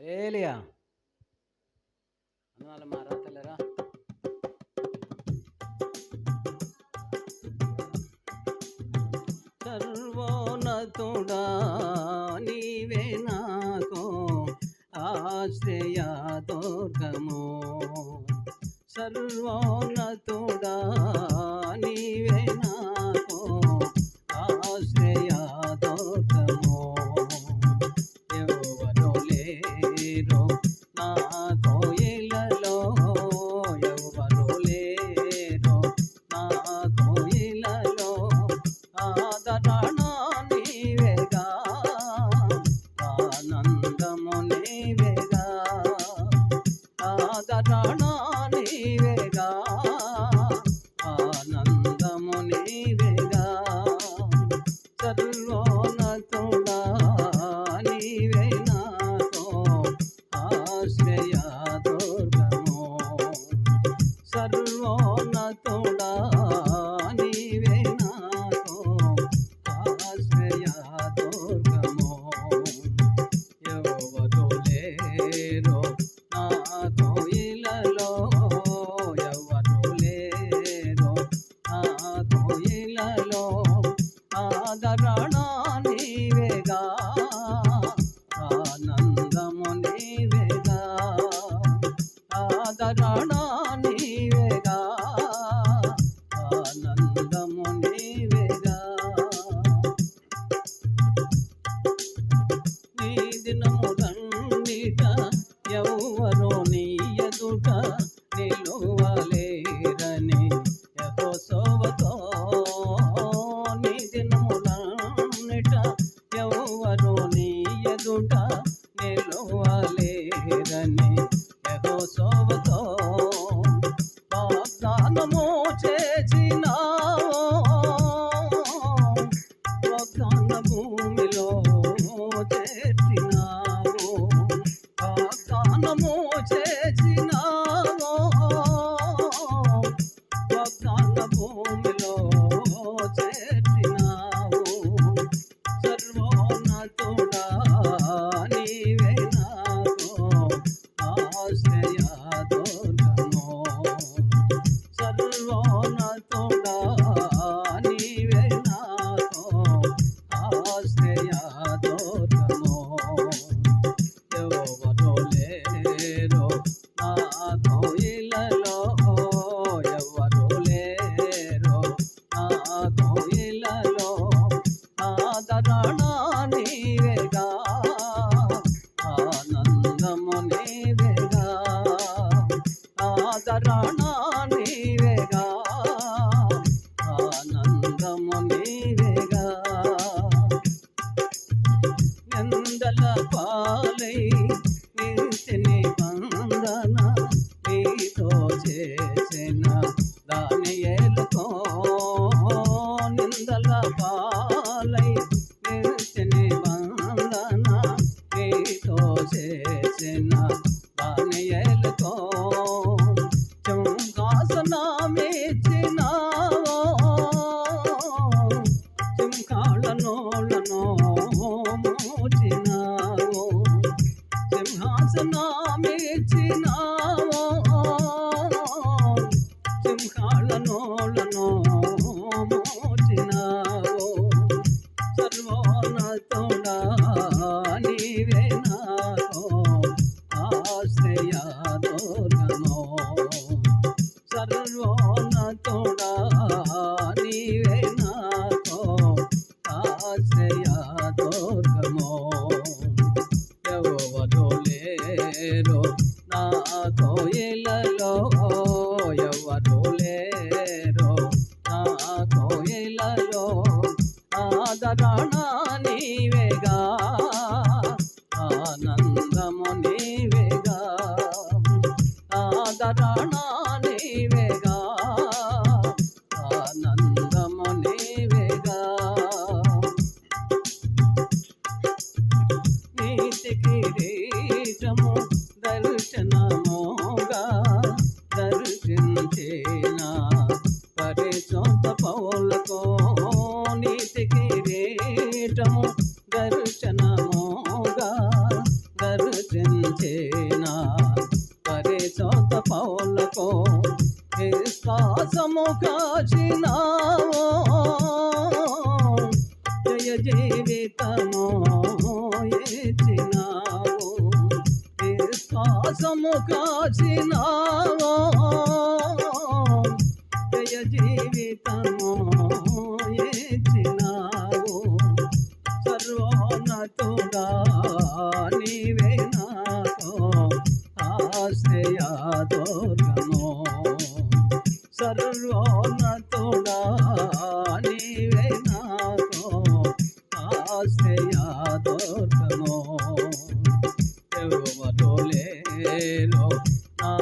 హల్లెలూయా. అన్నాల మారాతలేరా. సర్వోన్నతుడా నీవే నాకు ఆశ్రయ దుర్గము. సర్వోన్నతుడా నీవే నాకు ఆశ్రయ దుర్గము. ఎవరు లేరు నా కోయిలలో, ఎవరు లేరు నా కోయిలలో. ఆదరణ నీవేగా, ఆనందము నీవేగా. ఆదరణ నీవేగా, ఆనందము నీవేగా. సర్వోన్నతుడా నీవే నాకు ఆశ్రయ దుర్గము. సర్వోన్నతుడా నీవే నాకు ఆశ్రయ దుర్గము. ఎవరు లేరు నా కోయిలలో, ఎవరు లేరు నా కోయిలలో. ఆదరణ నీవేగా, ఆనందము నీవేగా. ఆదరణ నీవేగా, ఆనందము నీవేగా. నీ దినములన్నిట ఎవ్వరూ నీ ఎదుట నిలువలేరని యెహోవాతో. నీ దినములన్నిట ఎవ్వరూ నీ ఎదుట నిలువలేరని యెహోవాతో వాగ్దానము చేసినావు. వాగ్దాన భూమిలో చేర్చినావు. వాగ్దానము చేసినావు. వాగ్దాన భూమిలో చేర్చినావు. సర్వోన్నతుడా నీవే నాకు ఆశ్రయ దుర్గము. సర్వోన్నతుడా నీవే నాకు ఆశ్రయ దుర్గము. ఎవరు లేరు నా కోయిలలో, ఎవరు లేరు నా కోయిలలో. ఆదరణ నీవేగా, ఆనందము నీవేగా. ఆదరణ నీవేగా, ఆనందము నీవేగా. నిందల పాలై నిత్య నిబంధన నీతో చేసిన దానియేలుకో. నిందల పాలై నిత్య నిబంధన నీతో చేసిన దానియేలుకో. సింహాసనమిచ్చినావు, సింహాళనోళ్ళను మోచినావు. సింహాసనమిచ్చినావు, సింహాళనోళ్ళను మోచినావు. సర్వోన్నతుడా నీవే నాకు ఆశ్రయ దుర్గము. సర్వోన్నతుడా నీవే నాకు ఆశ్రయ దుర్గము. ఎవరు లేరు నా కోయిలలో, ఎవరు లేరు నా కోయిలలో. ఆదరణ నీవేగా, ఆనందము నీవేగా. ఆదరణ నీవేగా, ఆనందము నీవేగా. నీతి కిరీటము దర్శనముగా దర్శించిన పరిశుద్ధ పౌలకు. నీతి కిరీటము దర్శనముగా దర్శించిన ఇచ్చినావు విశ్వాసము కాచినావు జయ జీవితము ఇచ్చినావు సర్వోన్నతుడా నీవే నాకు ఆశ్రయదుర్గము సర్వోన్నతుడా నీవే నాకు ఆశ్రయదుర్గము ఎవరు లేరు నా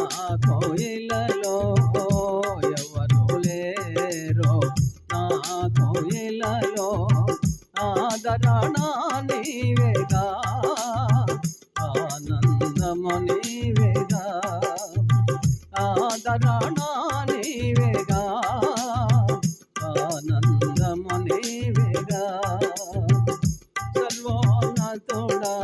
కోయిలలో ఎవరు లేరు నా కోయిలలో ఆదరణ నీవేగా ఆనందము నీవేగా ఆదరణ నీవేగా ఆనందము నీవేగా సర్వోన్నతుడా